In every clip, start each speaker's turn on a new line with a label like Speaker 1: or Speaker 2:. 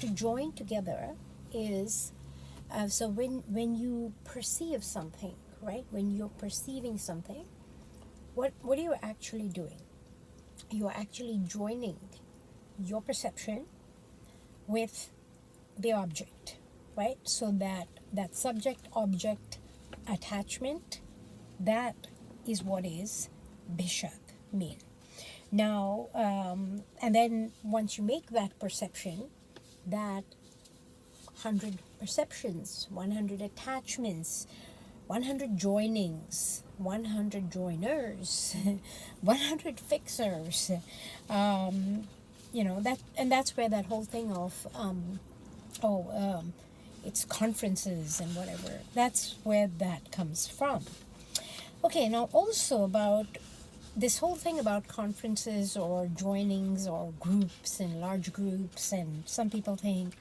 Speaker 1: to join together is so when you perceive something, right? When you're perceiving something, what are you actually doing? You are actually joining your perception with the object, right? So that subject object attachment, that is what is bishak mean. Now, and then once you make that perception, that 100 perceptions, 100 attachments, 100 joinings, 100 joiners, 100 fixers, that, and that's where that whole thing of it's conferences and whatever, that's where that comes from. Okay, now also about this whole thing about conferences or joinings or groups and large groups, and some people think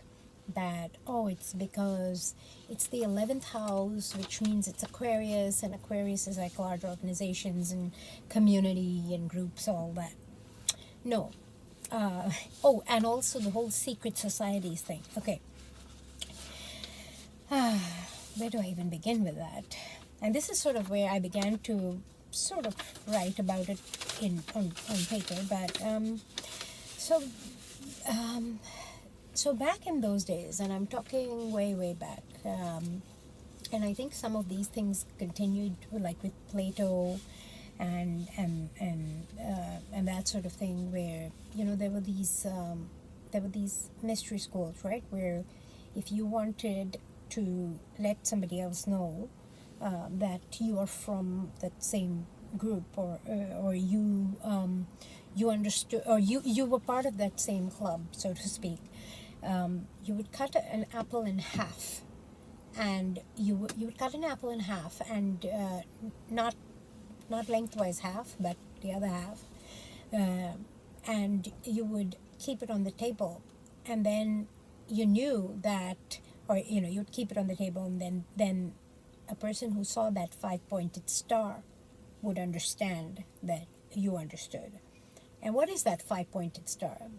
Speaker 1: that, oh, it's because it's the 11th house, which means it's Aquarius, and Aquarius is like large organizations and community and groups, all that. No. Oh, and also the whole secret societies thing. Okay. Where do I even begin with that? And this is sort of where I began to sort of write about it on paper. But so back in those days, and I'm talking way back, and I think some of these things continued, like with Plato and that sort of thing, where there were these mystery schools, right, where if you wanted to let somebody else know that you are from that same group, or you understood, or you were part of that same club, so to speak, you would cut an apple in half, and you would cut an apple in half, and not lengthwise half, but the other half, and you would keep it on the table, and then you knew that, or you'd keep it on the table, and then a person who saw that 5-pointed star would understand that you understood. And what is that 5-pointed star?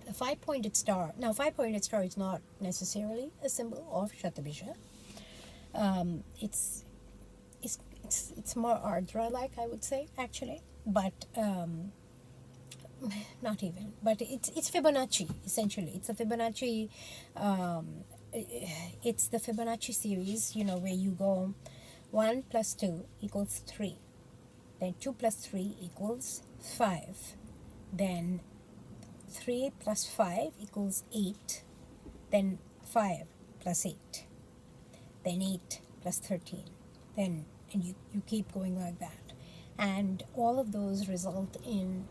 Speaker 1: A 5-pointed star. Now, 5-pointed star is not necessarily a symbol of Shattabhisha. It's more Ardra-like, I would say, actually, but not even. But it's Fibonacci, essentially. It's a Fibonacci. It's the Fibonacci series, where you go 1 plus 2 equals 3. Then 2 plus 3 equals 5. Then 3 plus 5 equals 8. Then 5 plus 8. Then 8 plus 13. Then, and you keep going like that. And all of those result in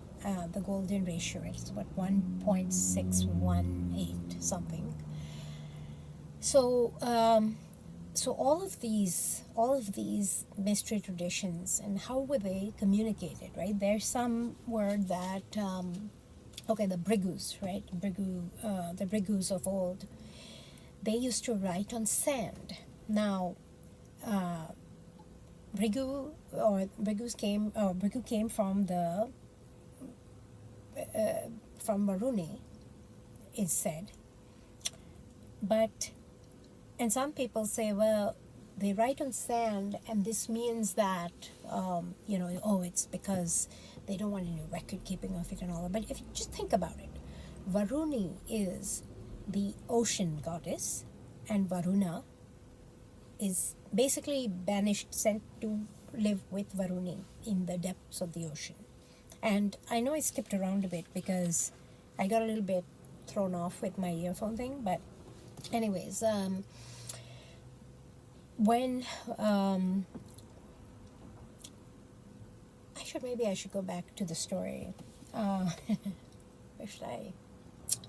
Speaker 1: the golden ratio. It's what, 1.618 something. So all of these mystery traditions, and how were they communicated, right? There's some word that the Brigus, right? The Brigus of old, they used to write on sand. Now, Brigu came from from Varuni, is said, and some people say, well, they write on sand, and this means that, it's because they don't want any record keeping of it and all that. But if you just think about it, Varuni is the ocean goddess, and Varuna is basically banished, sent to live with Varuni in the depths of the ocean. And I know I skipped around a bit because I got a little bit thrown off with my earphone thing, but anyways, when I should go back to the story. Where should I?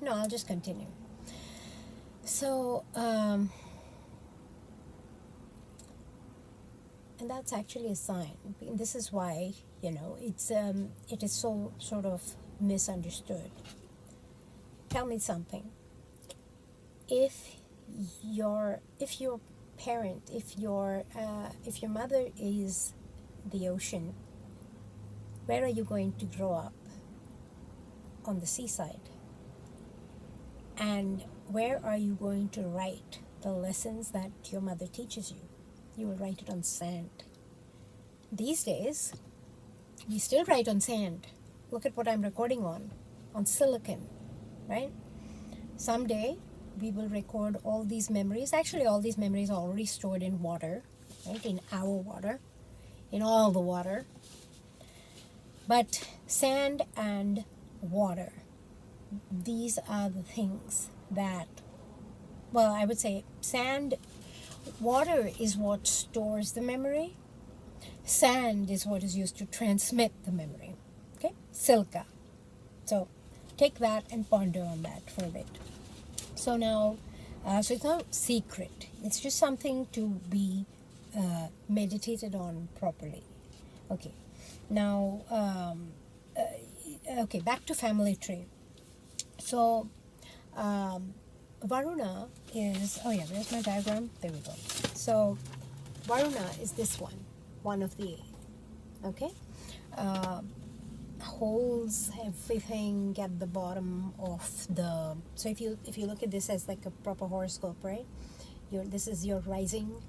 Speaker 1: No, I'll just continue. So, and that's actually a sign. This is why it is so sort of misunderstood. Tell me something. If your parent, if your mother is the ocean, where are you going to grow up? On the seaside. And where are you going to write the lessons that your mother teaches you? You will write it on sand. These days, we still write on sand. Look at what I'm recording on silicon, right? Someday, we will record all these memories. Actually, all these memories are already stored in water, right? In our water, in all the water. But sand and water, these are the things that, well, I would say water is what stores the memory. Sand is what is used to transmit the memory. Okay? Silica. So take that and ponder on that for a bit. So now, so it's not secret. It's just something to be meditated on properly. Okay. Now, okay, back to family tree. So, Varuna is, oh yeah, there's my diagram. There we go. So, Varuna is this one of the eight. Okay? Holds everything at the bottom of the, so if you look at this as like a proper horoscope, right? This is your rising,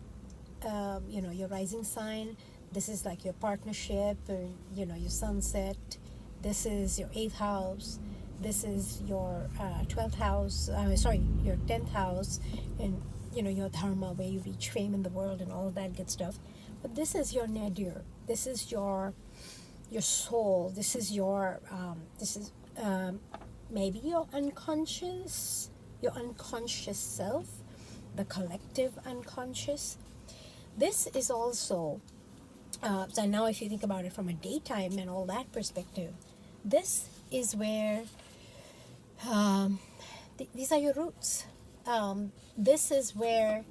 Speaker 1: your rising sign. This is like your partnership, or your sunset. This is your 8th house. This is your 12th house. Your 10th house, and your dharma, where you reach fame in the world and all of that good stuff. But this is your nadir. This is your soul. This is your maybe your unconscious self, the collective unconscious. This is also so now if you think about it from a daytime and all that perspective, this is where these are your roots. This is where,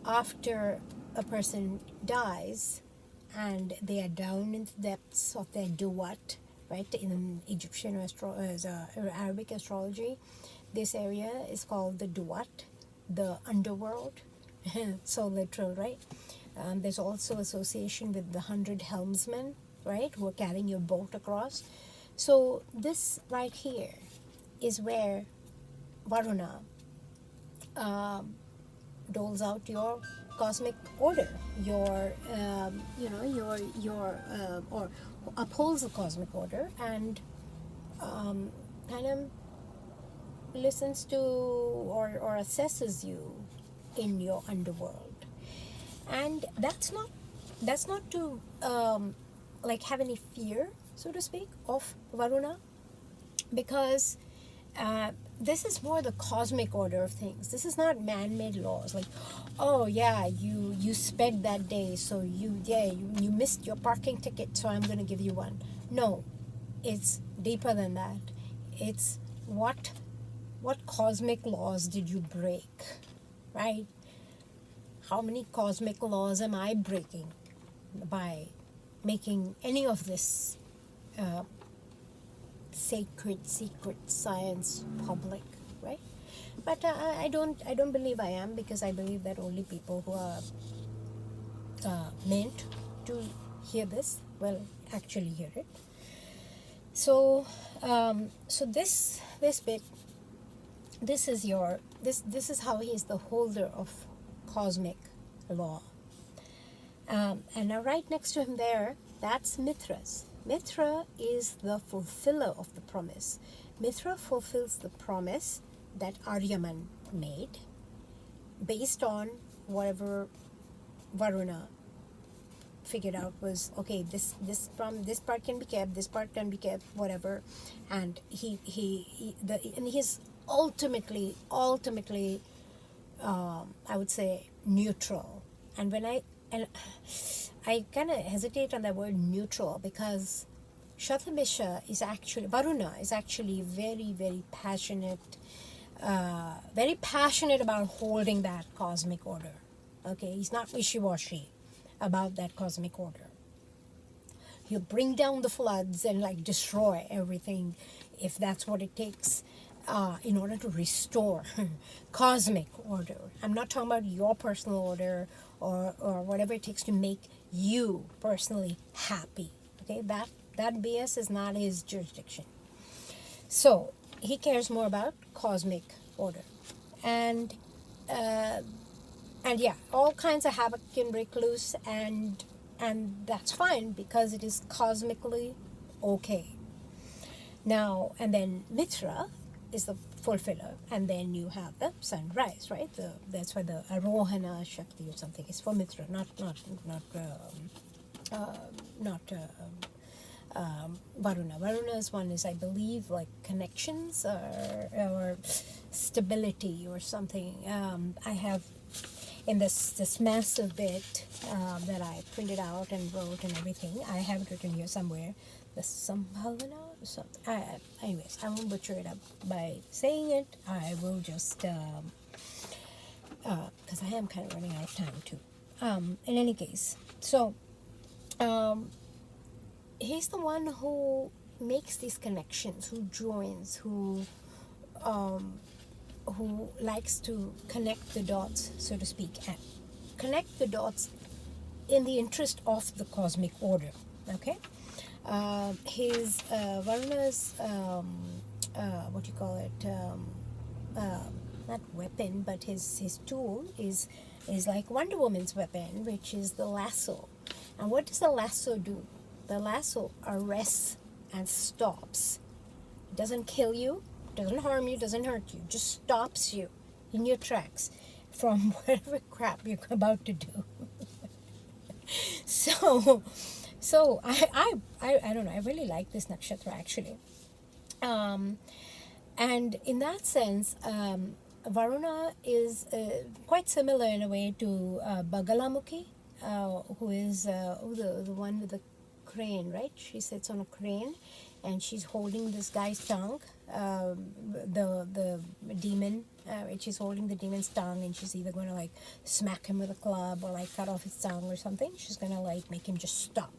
Speaker 1: after a person dies and they are down in the depths of their duat, right? In Egyptian or Arabic astrology, this area is called the duat, the underworld. So literal, right? There's also association with the 100 helmsmen, right, who are carrying your boat across. So this right here is where Varuna doles out your cosmic order, or upholds the cosmic order, and kind of listens to or assesses you in your underworld. And that's not to like have any fear, so to speak, of Varuna, because this is more the cosmic order of things. This is not man-made laws like, oh yeah, you sped that day, so you missed your parking ticket, so I'm going to give you one. No, it's deeper than that. It's what cosmic laws did you break, right? How many cosmic laws am I breaking by making any of this sacred, secret science public, right? But I don't believe I am, because I believe that only people who are meant to hear this will actually hear it. So this bit, this is how he is the holder of cosmic law. And now right next to him there, that's Mithras. Mithra is the fulfiller of the promise. Mithra fulfills the promise that Aryaman made based on whatever Varuna figured out was, okay, this part can be kept, this part can be kept, whatever. And he's ultimately I would say neutral. And I kind of hesitate on that word neutral, because Shattabhisha is actually, Varuna is actually very, very passionate about holding that cosmic order. Okay, he's not wishy-washy about that cosmic order. He'll bring down the floods and like destroy everything if that's what it takes in order to restore cosmic order. I'm not talking about your personal order or whatever it takes to make you personally happy. Okay, that BS is not his jurisdiction. So he cares more about cosmic order. And yeah, all kinds of havoc can break loose, and that's fine because it is cosmically okay. Now, and then Mitra is the fulfiller, and then you have the sunrise, right? That's why the Arohana Shakti or something is for Mitra, not Varuna. Varuna's one is, I believe, like connections or stability or something. I have in this massive bit that I printed out and wrote and everything. I have it written here somewhere. The Sambhavana or something. Anyways, I won't butcher it up by saying it. I will just because I am kind of running out of time too. In any case, so he's the one who makes these connections, who joins, who likes to connect the dots, so to speak, and connect the dots in the interest of the cosmic order. Okay, his Varuna's what you call it? Not weapon, but his tool is like Wonder Woman's weapon, which is the lasso. And what does the lasso do? The lasso arrests and stops. It doesn't kill you, doesn't harm you, doesn't hurt you, just stops you in your tracks from whatever crap you're about to do. So I don't know, I really like this nakshatra actually. And in that sense, Varuna is quite similar in a way to Bagalamukhi, who is the one with the crane, right? She sits on a crane and she's holding this guy's tongue, the demon, she's holding the demon's tongue, and she's either going to like smack him with a club or like cut off his tongue or something. She's going to like make him just stop.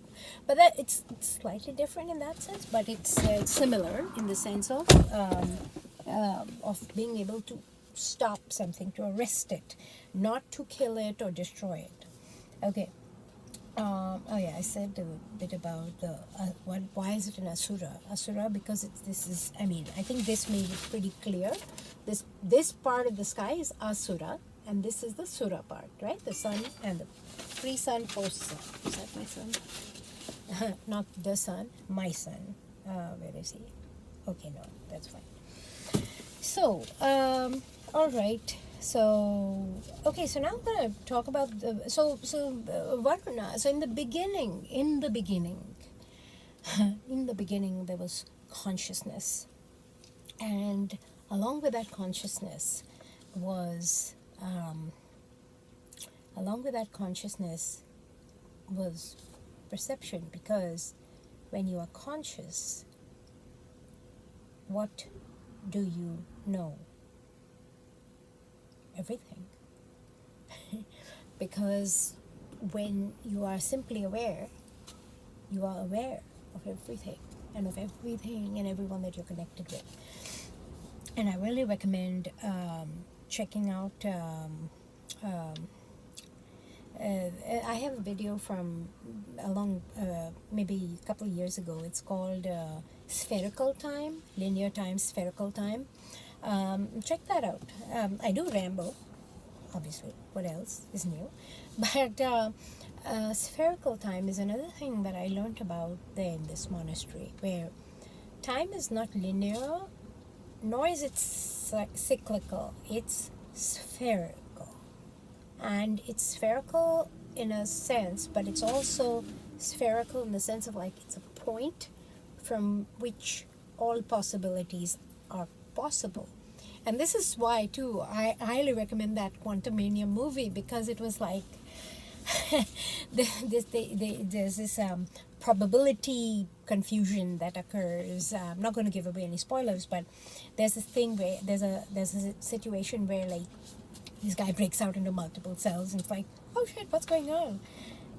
Speaker 1: But that it's slightly different in that sense, but it's similar in the sense of being able to stop something, to arrest it, not to kill it or destroy it. Okay. Oh yeah, I said a bit about the why is it an asura? Asura because this is, I mean, I think this made it pretty clear. This part of the sky is asura, and this is the sura part, right? The sun and the pre-sun, post-sun. Is that my son? Not the sun, my son. Where is he? Okay, no, that's fine. So, all right. So, okay, so now I'm going to talk about Varuna. So in the beginning, there was consciousness. And along with that consciousness was perception, because when you are conscious, what do you know? Everything. Because when you are simply aware, you are aware of everything and everyone that you're connected with. And I really recommend checking out I have a video from maybe a couple of years ago. It's called Spherical Time, Linear Time, Spherical Time. Check that out. I do ramble, obviously. What else is new? But spherical time is another thing that I learned about there in this monastery, where time is not linear, nor is it cyclical. It's spherical. And it's spherical in a sense, but it's also spherical in the sense of like it's a point from which all possibilities are possible. And this is why too I highly recommend that Quantumania movie, because it was like there's this probability confusion that occurs. I'm not going to give away any spoilers, but there's this thing where there's a situation where like this guy breaks out into multiple cells, and it's like, oh shit, what's going on?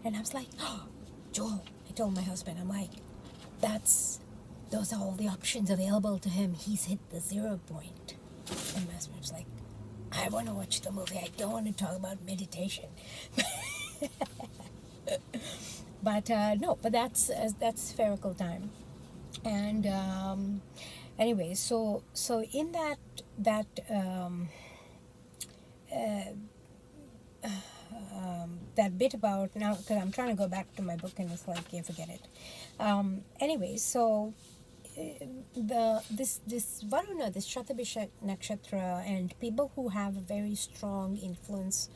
Speaker 1: And I was like, oh, Joel, I told my husband, I'm like, those are all the options available to him. He's hit the 0 point. And my husband was like, I want to watch the movie. I don't want to talk about meditation. But that's spherical time. And anyway, so in that that that bit about now, because I'm trying to go back to my book and it's like, yeah, forget it. Anyway, so this Varuna, this Shattabhisha nakshatra, and people who have a very strong influence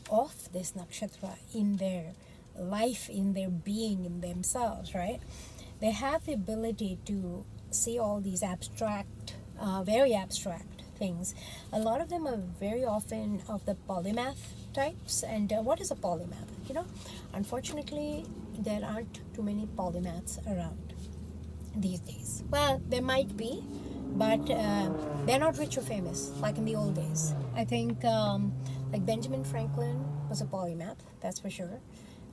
Speaker 1: of this nakshatra in their life, in their being, in themselves, right? They have the ability to see all these abstract, very abstract things. A lot of them are very often of the polymath types. And what is a polymath? Unfortunately, there aren't too many polymaths around these days. Well, there might be, but they're not rich or famous like in the old days. I think like Benjamin Franklin was a polymath, that's for sure.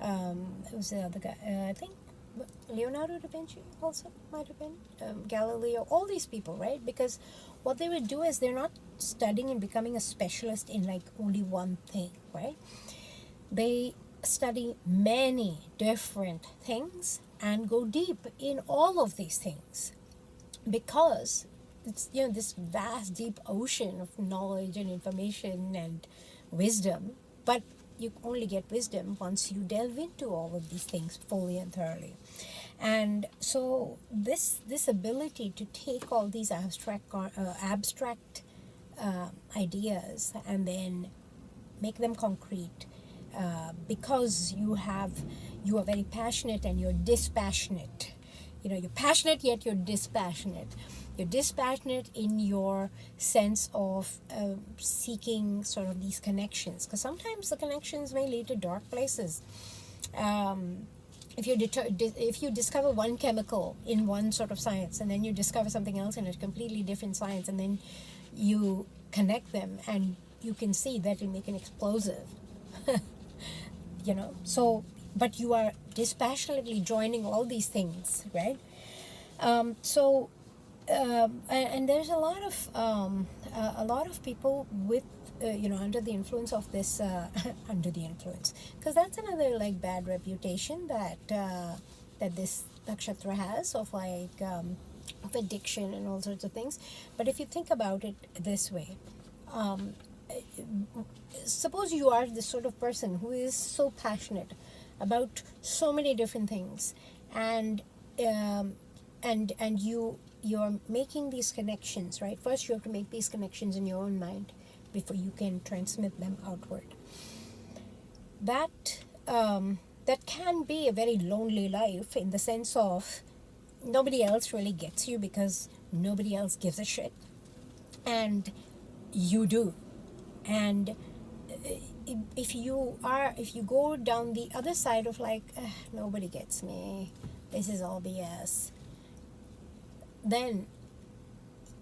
Speaker 1: It was the other guy, I think Leonardo da Vinci also might have been, Galileo, all these people, right? Because what they would do is they're not studying and becoming a specialist in like only one thing, right? They study many different things and go deep in all of these things, because it's this vast deep ocean of knowledge and information and wisdom. But you only get wisdom once you delve into all of these things fully and thoroughly. And so this ability to take all these abstract ideas and then make them concrete, because you are very passionate and you're dispassionate. You're passionate yet you're dispassionate. You're dispassionate in your sense of seeking sort of these connections, because sometimes the connections may lead to dark places. If you discover one chemical in one sort of science, and then you discover something else in a completely different science, and then you connect them, and you can see that will make an explosive. So, but you are dispassionately joining all these things, right? And there's a lot of people with under the influence of this under the influence, because that's another like bad reputation that this nakshatra has, of like of addiction and all sorts of things. But if you think about it this way, suppose you are this sort of person who is so passionate about so many different things, and you're making these connections, right? First you have to make these connections in your own mind before you can transmit them outward. That can be a very lonely life, in the sense of nobody else really gets you because nobody else gives a shit, and you do. And if you go down the other side of like, nobody gets me, this is all BS, then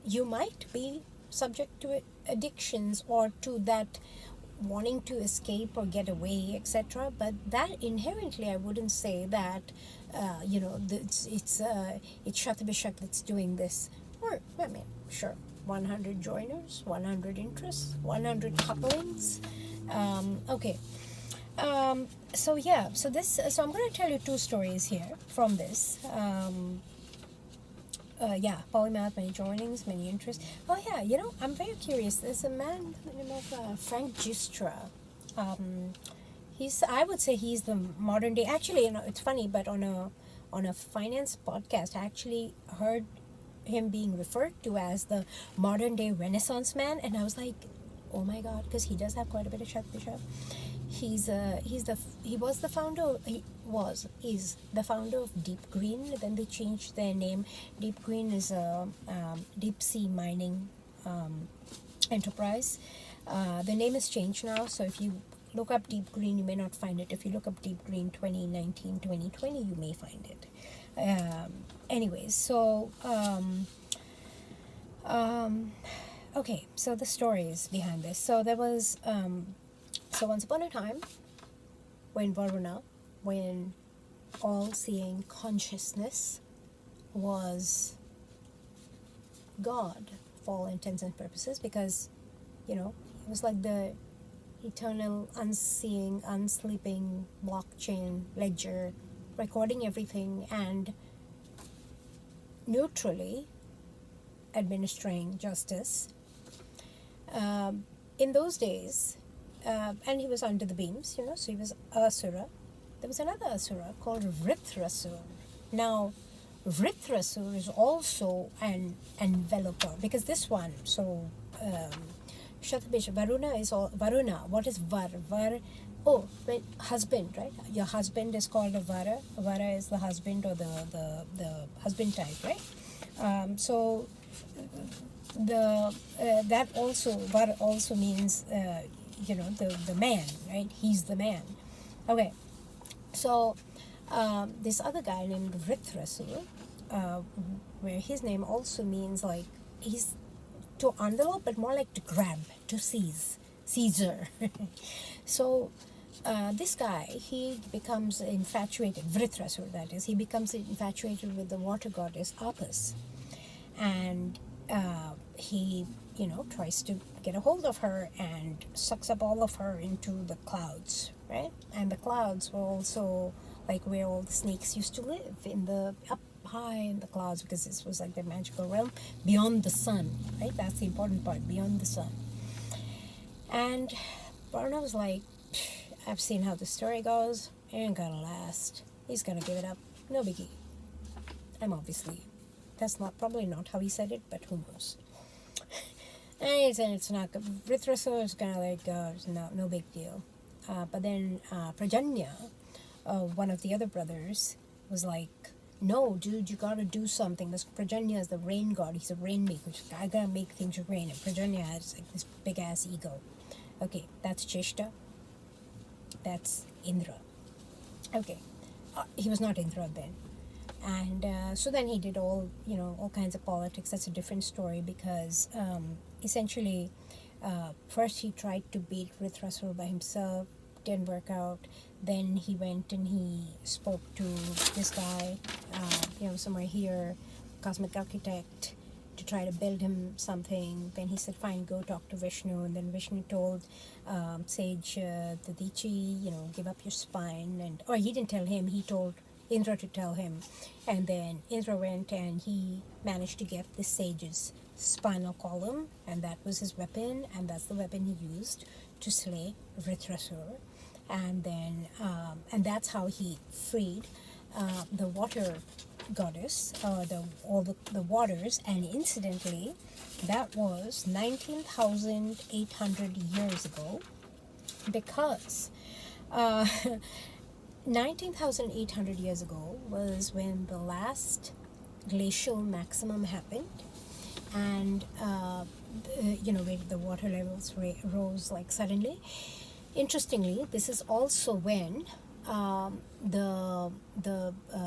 Speaker 1: you might be subject to addictions, or to that wanting to escape or get away, etc. But that inherently, I wouldn't say that it's Shattabhisha that's doing this. Or, I mean, sure, 100 joiners, 100 interests, 100 couplings. Okay. So I'm going to tell you two stories here from this. Polymath, many joinings, many interests. Oh yeah, I'm very curious. There's a man by the name of Frank Gistra. I would say he's the modern day. Actually, it's funny, but on a finance podcast, I actually heard him being referred to as the modern day Renaissance man, and I was like, oh my god, because he does have quite a bit of Shattabhisha. Is the founder of Deep Green. Then they changed their name. Deep Green is a deep sea mining enterprise. The name has changed now, so if you look up Deep Green, you may not find it. If you look up Deep Green 2019, 2020, you may find it. Anyways, so okay, so the stories behind this. So there was so once upon a time, when Varuna, when all-seeing consciousness was God for all intents and purposes, because it was like the eternal, unseeing, unsleeping blockchain ledger, recording everything and neutrally administering justice. In those days, and he was under the beams, so he was Asura. There was another Asura called Vritrasur. Now, Vritrasur is also an enveloper, because this one, so Shattabhisha, Varuna is all, Varuna, what is Var? Var, oh, wait, husband, right? Your husband is called a Vara. Vara is the husband, or the husband type, right? So the that also, Var also means, the man, right? He's the man. Okay, so this other guy named Vritrasur, where his name also means like he's to envelope, but more like to grab, to seize, Caesar. So this guy, he becomes infatuated, Vritrasur that is, he becomes infatuated with the water goddess Apis. And he, tries to get a hold of her and sucks up all of her into the clouds, right? And the clouds were also like where all the snakes used to live, in the up high in the clouds, because this was like the magical realm beyond the sun, right? That's the important part, beyond the sun. And Varuna was like, I've seen how the story goes. It ain't gonna last. He's gonna give it up. No biggie. I'm obviously, that's probably not how he said it, but who knows. And he said it's not good. Vritrasur is gonna let it go. It's no big deal. But then Prajanya, one of the other brothers, was like, no, dude, you gotta do something. This Prajanya is the rain god. He's a rainmaker. I gotta make things rain. And Prajanya has like this big ass ego. Okay, that's Cheshta. That's Indra. Okay, he was not Indra then. And so then he did all kinds of politics. That's a different story, because essentially first he tried to beat Vritrasur by himself, didn't work out. Then he went and he spoke to this guy, somewhere here, cosmic architect, to try to build him something. Then he said, fine, go talk to Vishnu. And then Vishnu told sage Dadichi, give up your spine. Or he didn't tell him, he told Indra to tell him. And then Indra went and he managed to get the sage's spinal column, and that was his weapon, and that's the weapon he used to slay Vritrasur. And then and that's how he freed the water goddess, all the waters. And incidentally, that was 19,800 years ago, because 19,800 years ago was when the last glacial maximum happened, and when the water levels rose like suddenly. Interestingly, this is also when the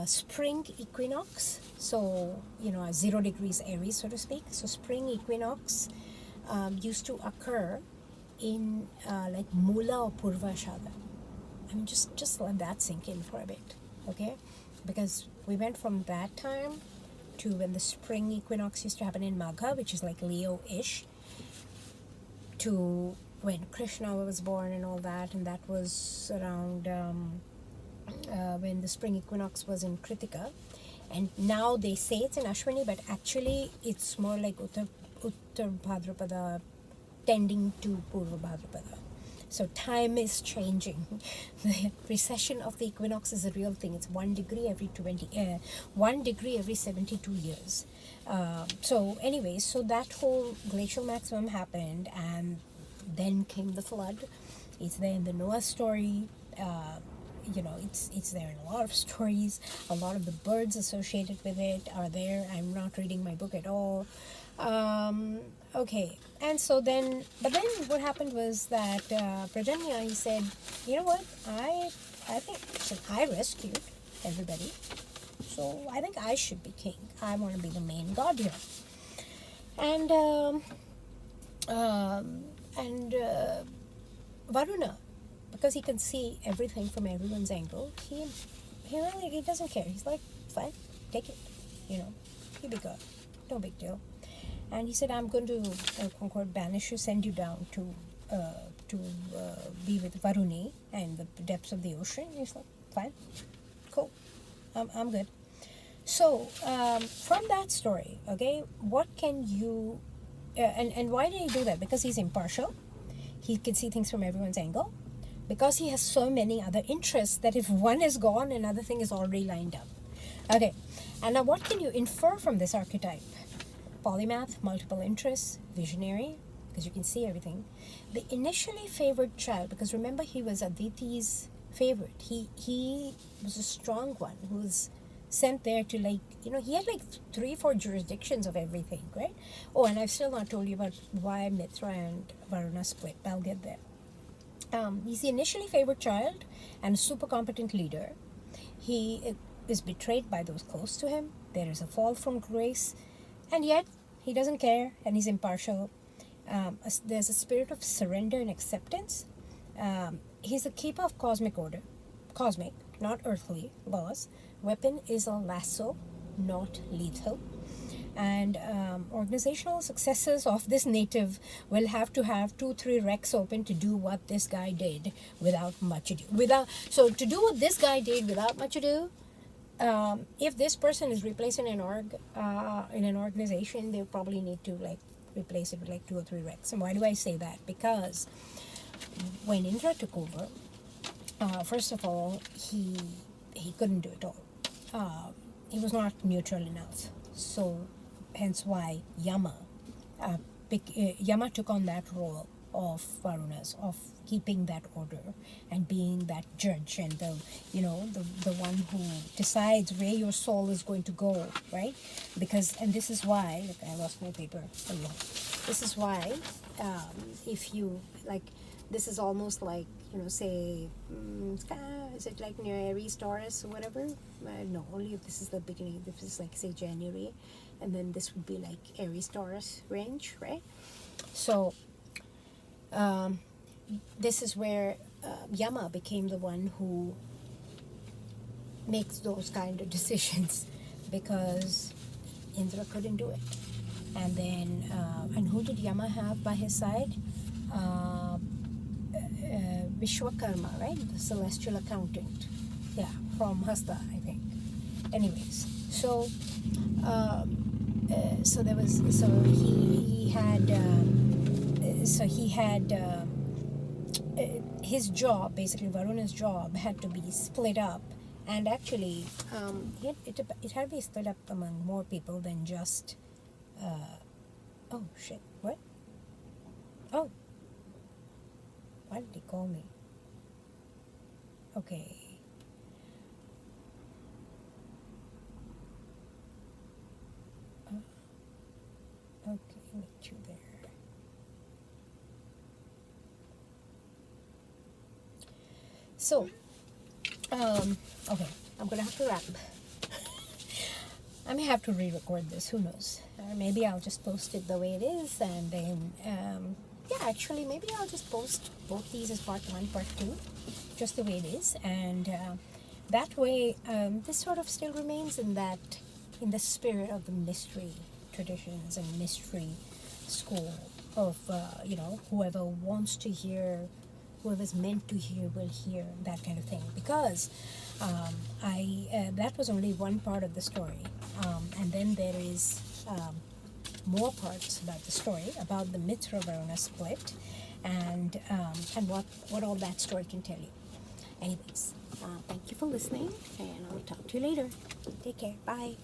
Speaker 1: spring equinox, so 0 degrees Aries, so to speak. So spring equinox used to occur in like Mula or Purvashada. I mean, just let that sink in for a bit, okay? Because we went from that time to when the spring equinox used to happen in Magha, which is like Leo-ish, to when Krishna was born and all that, and that was around when the spring equinox was in Kritika. And now they say it's in Ashwini, but actually it's more like Uttar Bhadrapada tending to Purva Bhadrapada. So time is changing. The precession of the equinox is a real thing. It's 1 degree every 1 degree every 72 years. So anyways, so that whole glacial maximum happened, and then came the flood. It's there in the Noah story. It's there in a lot of stories. A lot of the birds associated with it are there. I'm not reading my book at all. Okay, and so then, but then what happened was that Prajanya, he said, you know what, I think, I rescued everybody, so I think I should be king. I want to be the main god here. And Varuna, because he can see everything from everyone's angle, he doesn't care. He's like, fine, take it, you be god, no big deal. And he said, I'm going to banish you, send you down to be with Varuni and the depths of the ocean. He's like, fine, cool, I'm good. So from that story, okay, what can you and why did he do that? Because he's impartial. He can see things from everyone's angle. Because he has so many other interests that if one is gone, another thing is already lined up. Okay, and now what can you infer from this archetype? Polymath, multiple interests, visionary, because you can see everything. The initially favored child, because remember he was Aditi's favorite. He was a strong one who was sent there to, like, he had like 3-4 jurisdictions of everything, right? Oh, and I've still not told you about why Mitra and Varuna split. I'll get there. He's the initially favored child and a super competent leader. He is betrayed by those close to him. There is a fall from grace, and yet he doesn't care, and he's impartial. There's a spirit of surrender and acceptance. He's a keeper of cosmic order, cosmic, not earthly laws. Weapon is a lasso, not lethal. And organizational successes of this native will have to have 2-3 recs open to do what this guy did without much ado. So to do what this guy did without much ado, if this person is replaced in an organization, they probably need to like replace it with like 2 or 3 recs. And why do I say that? Because when Indra took over, first of all, he couldn't do it all. He was not neutral enough. So hence why Yama took on that role of Varuna's, of keeping that order and being that judge and the one who decides where your soul is going to go, right? And this is why, look, I lost my paper. This is why, if you like, this is almost like, say, is it like near Aries, Taurus, or whatever? No, only if this is the beginning. If this is like, say, January, and then this would be like Aries, Taurus range, right? So, this is where Yama became the one who makes those kind of decisions, because Indra couldn't do it. And then, and who did Yama have by his side? Vishwakarma, right? The celestial accountant. Yeah, from Hasta, I think. Anyways, so he had his job, basically Varuna's job, had to be split up, and actually it had to be split up among more people than just oh shit, what? Oh, why did he call me? Okay. Okay, meet you there. So, okay, I'm gonna have to wrap. I may have to re-record this, who knows? Or maybe I'll just post it the way it is, and then, yeah, actually, maybe I'll just post both these as part 1, part 2, just the way it is, and that way, this sort of still remains in the spirit of the mystery traditions and mystery school of, whoever wants to hear, whoever's meant to hear will hear, that kind of thing, because that was only one part of the story, and then there is more parts about the story, about the Mitra Varuna split, and what all that story can tell you. Anyways, thank you for listening, and I'll talk to you later. Take care. Bye.